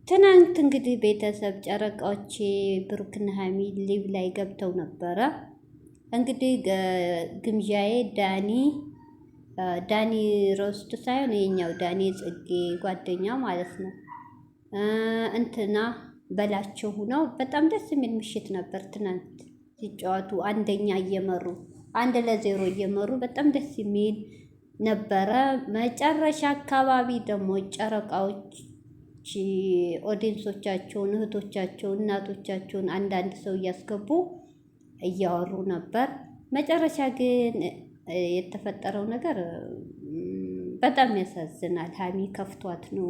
ትናንት እንግዲህ ቤተሰብ ጨረቃዎች ብሩክና ሀሚ ሊቭ ላይ ገብተው ነበረ። እንግዲህ ግምዣዬ ዳኒ ሮስት ሳይሆን የኛው ዳኒ ጽጌ ጓደኛ ማለት ነው። እንትና በላቸው ሁነው በጣም ደስ የሚል ምሽት ነበር ትናንት ሲጫወቱ፣ አንደኛ እየመሩ 1-0 እየመሩ በጣም ደስ የሚል ነበረ። መጨረሻ አካባቢ ደግሞ ጨረቃዎች ኦዲየንሶቻቸውን፣ እህቶቻቸውን፣ እናቶቻቸውን አንዳንድ ሰው እያስገቡ እያወሩ ነበር። መጨረሻ ግን የተፈጠረው ነገር በጣም ያሳዝናል። ሀሚ ከፍቷት ነው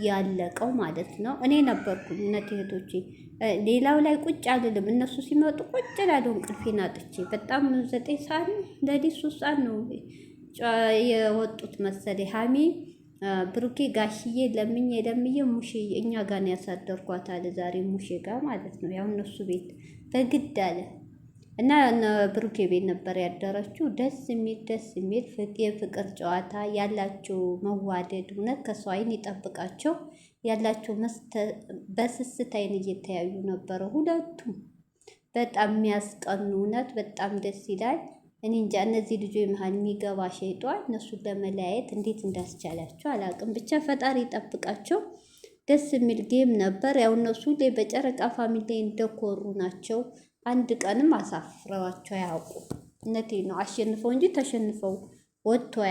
ያለቀው ማለት ነው። እኔ ነበርኩኝ እውነት እህቶቼ፣ ሌላው ላይ ቁጭ አልልም። እነሱ ሲመጡ ቁጭ ላለው እንቅልፌን አጥቼ በጣም 9 ሰዓት ለሊት 3 ሰዓት ነው የወጡት መሰለኝ ሀሚ ብሩኬ ጋሽዬ ለምኜ ሙሼ እኛ ጋር ነው ያሳደርኳት አለ። ዛሬ ሙሼ ጋር ማለት ነው። ያው እነሱ ቤት በግድ አለ እና ብሩኬ ቤት ነበር ያደረችው። ደስ የሚል የፍቅር ጨዋታ ያላቸው መዋደድ፣ እውነት ከሰው አይን ይጠብቃቸው። ያላቸው በስስት አይን እየተያዩ ነበረ ሁለቱም። በጣም የሚያስቀኑ እውነት በጣም ደስ ይላል። እኔ እንጃ እነዚህ ልጆች መሀል የሚገባ ሸይጧን እነሱን ለመለያየት እንዴት እንዳስቻላቸው አላውቅም። ብቻ ፈጣሪ ይጠብቃቸው። ደስ የሚል ጌም ነበር። ያው እነሱ ላይ በጨረቃ ፋሚሊ እንደኮሩ ናቸው። አንድ ቀንም አሳፍረዋቸው አያውቁ። እውነቴን ነው። አሸንፈው እንጂ ተሸንፈው ወጥተው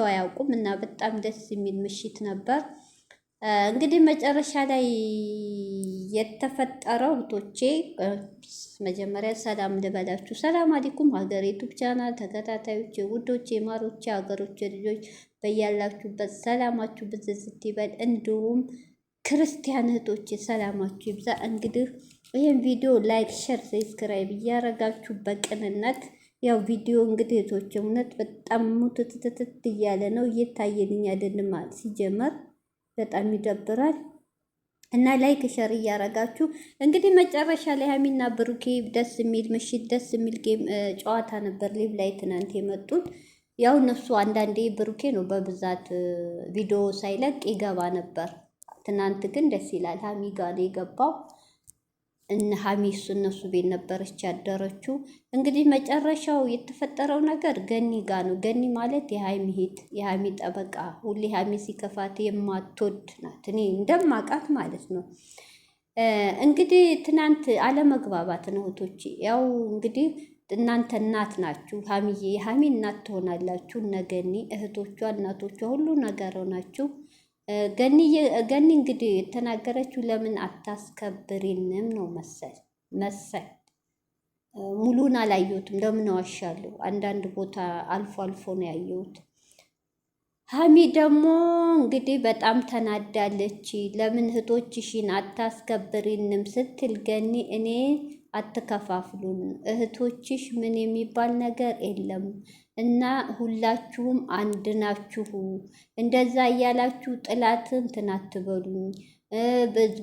አያውቁም። እና በጣም ደስ የሚል ምሽት ነበር። እንግዲህ መጨረሻ ላይ የተፈጠረው እህቶቼ፣ መጀመሪያ ሰላም ልበላችሁ። ሰላም አለይኩም ሀገር ዩቱብ ቻናል ተከታታዮች፣ ውዶቼ፣ ማሮቼ፣ ሀገሮቼ ልጆች በያላችሁበት ሰላማችሁ ብዝዝት ይበል። እንዲሁም ክርስቲያን እህቶቼ ሰላማችሁ ይብዛ። እንግዲህ ይህን ቪዲዮ ላይክ፣ ሸር፣ ሰብስክራይብ እያረጋችሁ በቅንነት ያው ቪዲዮ እንግዲህ እህቶቼ እውነት በጣም ሙትትትት እያለ ነው እየታየልኝ አይደለም ማለት ሲጀመር በጣም ይደብራል። እና ላይክ ሸር እያረጋችሁ እንግዲህ መጨረሻ ላይ ሀሚና ብሩኬ ደስ የሚል ምሽት ደስ የሚል ጌም ጨዋታ ነበር ሊቭ ላይ ትናንት የመጡት። ያው እነሱ አንዳንዴ ብሩኬ ነው በብዛት ቪዲዮ ሳይለቅ ይገባ ነበር። ትናንት ግን ደስ ይላል ሀሚ ጋር ነው የገባው። ሀሚ እነሱ ቤት ነበረች ያደረችው። እንግዲህ መጨረሻው የተፈጠረው ነገር ገኒ ጋ ነው። ገኒ ማለት የሀሚ ሄት የሀሚ ጠበቃ፣ ሁሌ ሀሚ ሲከፋት የማትወድ ናት። እኔ እንደማውቃት ማለት ነው። እንግዲህ ትናንት አለመግባባት ነው እህቶቼ። ያው እንግዲህ እናንተ እናት ናችሁ፣ ሀሚዬ የሀሚ እናት ትሆናላችሁ። እነ ገኒ እህቶቿ፣ እናቶቿ ሁሉ ነገር ናችሁ። ገኒ እንግዲህ የተናገረችው ለምን አታስከብሪንም ነው መሰል ሙሉን አላየሁትም። ለምን ዋሻለሁ? አንዳንድ ቦታ አልፎ አልፎ ነው ያየሁት። ሀሚ ደግሞ እንግዲህ በጣም ተናዳለች። ለምን እህቶችሽን አታስከብሪንም ስትል ገኒ እኔ አትከፋፍሉን፣ እህቶችሽ ምን የሚባል ነገር የለም እና ሁላችሁም አንድ ናችሁ። እንደዛ እያላችሁ ጥላት እንትን አትበሉኝ።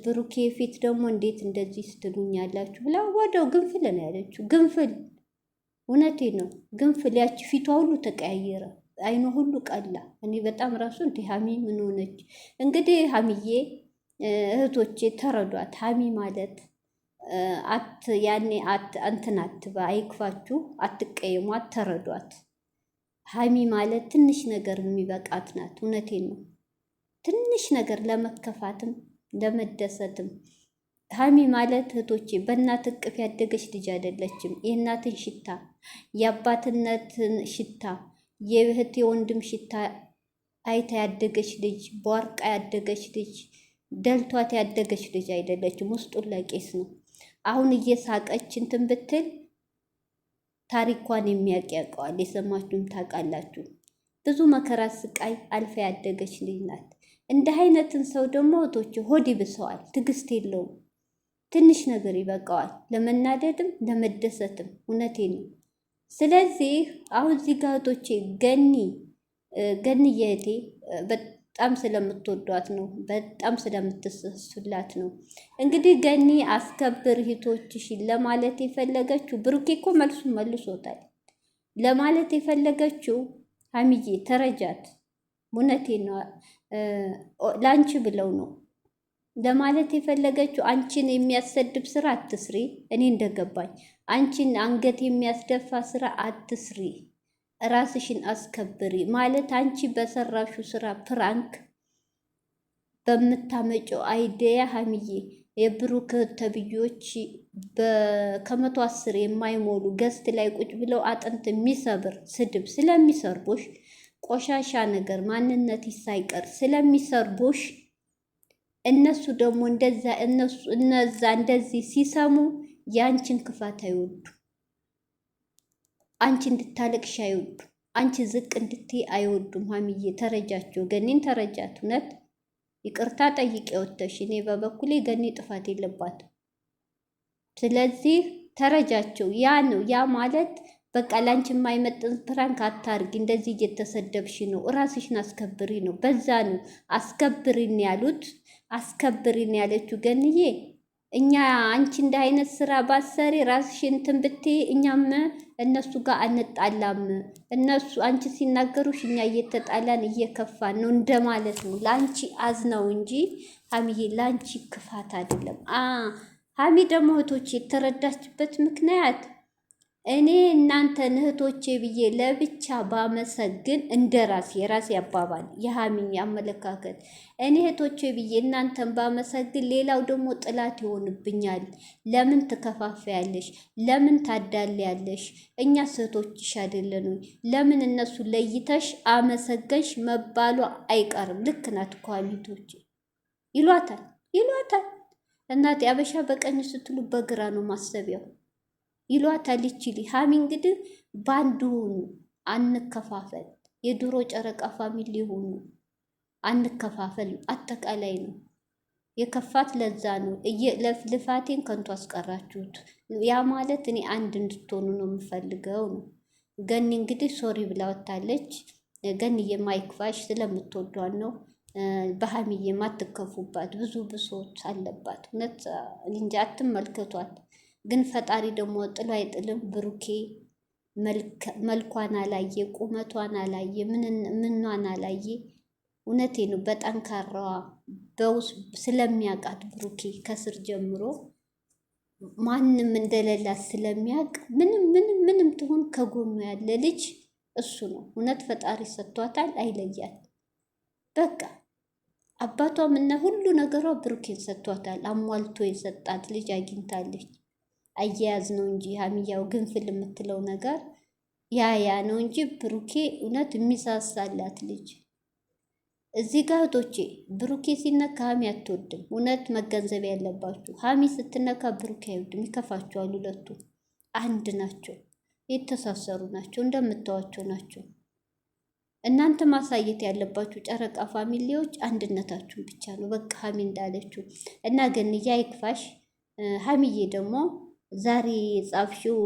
ብሩኬ ፊት ደግሞ እንዴት እንደዚህ ስትሉኝ ያላችሁ ብላ ወደው ግንፍል ነው ያለችው። ግንፍል እውነቴ ነው። ግንፍል ያቺ ፊቷ ሁሉ ተቀያየረ፣ አይኗ ሁሉ ቀላ። እኔ በጣም ራሱ እንደ ሀሚ ምን ሆነች? እንግዲህ ሀሚዬ እህቶቼ ተረዷት። ሀሚ ማለት ያኔ እንትን አትበ አይክፋችሁ፣ አትቀየሟት፣ ተረዷት። ሀሚ ማለት ትንሽ ነገር የሚበቃት ናት። እውነቴን ነው። ትንሽ ነገር ለመከፋትም ለመደሰትም ሀሚ ማለት እህቶቼ በእናት እቅፍ ያደገች ልጅ አይደለችም። የእናትን ሽታ፣ የአባትነትን ሽታ፣ የእህት የወንድም ሽታ አይታ ያደገች ልጅ፣ በዋርቃ ያደገች ልጅ፣ ደልቷት ያደገች ልጅ አይደለችም። ውስጡን ለቄስ ነው። አሁን እየሳቀች እንትን ብትል ታሪኳን የሚያውቅ ያውቀዋል። የሰማችሁም ታውቃላችሁ። ብዙ መከራ ስቃይ አልፋ ያደገች ልጅ ናት። እንደ አይነትን ሰው ደግሞ እህቶች ሆድ ይብሰዋል፣ ትዕግስት የለውም። ትንሽ ነገር ይበቃዋል፣ ለመናደድም ለመደሰትም። እውነቴ ነው። ስለዚህ አሁን እዚህ ጋር እህቶቼ ገኒ የእህቴ በጣም ስለምትወዷት ነው፣ በጣም ስለምትሰሱላት ነው። እንግዲህ ገኒ አስከብር እህቶችሽን ለማለት የፈለገችው ብሩኬ እኮ መልሱን መልሶታል። ለማለት የፈለገችው ሀሚዬ ተረጃት። እውነቴ ነው። ላንቺ ብለው ነው ለማለት የፈለገችው አንቺን የሚያሰድብ ስራ አትስሪ። እኔ እንደገባኝ አንቺን አንገት የሚያስደፋ ስራ አትስሪ፣ ራስሽን አስከብሪ ማለት አንቺ በሰራሹ ስራ ፕራንክ በምታመጨው አይዲያ ሀሚዬ የብሩክ ተብዮች ከ110 የማይሞሉ ገስት ላይ ቁጭ ብለው አጥንት የሚሰብር ስድብ ስለሚሰርቦሽ ቆሻሻ ነገር ማንነት ሳይቀር ስለሚሰርቦሽ እነሱ ደግሞ እነዛ እንደዚህ ሲሰሙ የአንቺን ክፋት አይወዱ፣ አንቺ እንድታለቅሽ አይወዱ፣ አንቺ ዝቅ እንድትይ አይወዱም። ሀሚዬ ተረጃቸው፣ ገኒን ተረጃት። እውነት ይቅርታ ጠይቄ ወጥተሽ፣ እኔ በበኩሌ ገኒ ጥፋት የለባትም። ስለዚህ ተረጃቸው። ያ ነው ያ ማለት በቃ ላንቺ የማይመጥን ፕራንክ አታርጊ፣ እንደዚህ እየተሰደብሽ ነው፣ ራስሽን አስከብሪ ነው። በዛ ነው አስከብሪን ያሉት። አስከብሪን ያለችው ገንዬ እኛ አንቺ እንደ አይነት ስራ ባሰሪ ራስሽን እንትን ብትይ እኛም እነሱ ጋር አንጣላም። እነሱ አንቺ ሲናገሩሽ እኛ እየተጣላን እየከፋን ነው እንደማለት ነው። ለአንቺ አዝነው እንጂ ሀሚዬ ለአንቺ ክፋት አይደለም። ሀሚ ደግሞ እህቶቼ የተረዳችበት ምክንያት እኔ እናንተ እህቶቼ ብዬ ለብቻ ባመሰግን እንደ የራሴ አባባል የሀሚ አመለካከት እኔ እህቶቼ ብዬ እናንተን ባመሰግን ሌላው ደግሞ ጥላት ይሆንብኛል። ለምን ትከፋፈያለሽ? ለምን ታዳልያለሽ? እኛ እህቶችሽ አይደለን? ለምን እነሱ ለይተሽ አመሰገንሽ መባሉ አይቀርም። ልክ ናት እኮ ሀሚቶቼ ይሏታል። እናቴ አበሻ በቀኝ ስትሉ በግራ ነው ማሰቢያው ይሏታል። ይችሊ ሀሚ እንግዲህ ባንዱ ሆኑ፣ አንከፋፈል። የድሮ ጨረቃ ፋሚሊ ሆኑ፣ አንከፋፈል። አጠቃላይ ነው የከፋት። ለዛ ነው ልፋቴን ከንቱ አስቀራችሁት። ያ ማለት እኔ አንድ እንድትሆኑ ነው የምፈልገው ነው። ገኒ እንግዲህ ሶሪ ብላ ወታለች። ገኒ የማይክፋሽ ስለምትወዷን ነው። በሀሚዬ የማትከፉባት ብዙ ብሶት አለባት። እውነት እንጃ አትመልከቷት። ግን ፈጣሪ ደግሞ ጥሎ አይጥልም። ብሩኬ መልኳን አላየ፣ ቁመቷን አላየ፣ ምኗን አላየ። እውነቴ ነው። በጠንካራዋ ስለሚያውቃት ብሩኬ ከስር ጀምሮ ማንም እንደሌላት ስለሚያውቅ ምንም ትሁን ከጎኑ ያለ ልጅ እሱ ነው። እውነት ፈጣሪ ሰጥቷታል፣ አይለያል። በቃ አባቷም እና ሁሉ ነገሯ ብሩኬን ሰጥቷታል። አሟልቶ የሰጣት ልጅ አግኝታለች። አያያዝ ነው እንጂ ሀሚያው ግንፍል የምትለው ነገር ያ ነው እንጂ ብሩኬ እውነት የሚሳሳላት ልጅ። እዚህ ጋር እህቶቼ ብሩኬ ሲነካ ሀሚ አትወድም። እውነት መገንዘብ ያለባችሁ ሀሚ ስትነካ ብሩኬ አይወድም። ይከፋቸዋል። ሁለቱ አንድ ናቸው፣ የተሳሰሩ ናቸው፣ እንደምታዋቸው ናቸው። እናንተ ማሳየት ያለባችሁ ጨረቃ ፋሚሊዎች አንድነታችሁን ብቻ ነው። በቃ ሀሚ እንዳለችው እና ገንያ ይክፋሽ። ሀሚዬ ደግሞ ዛሬ የጻፍሽው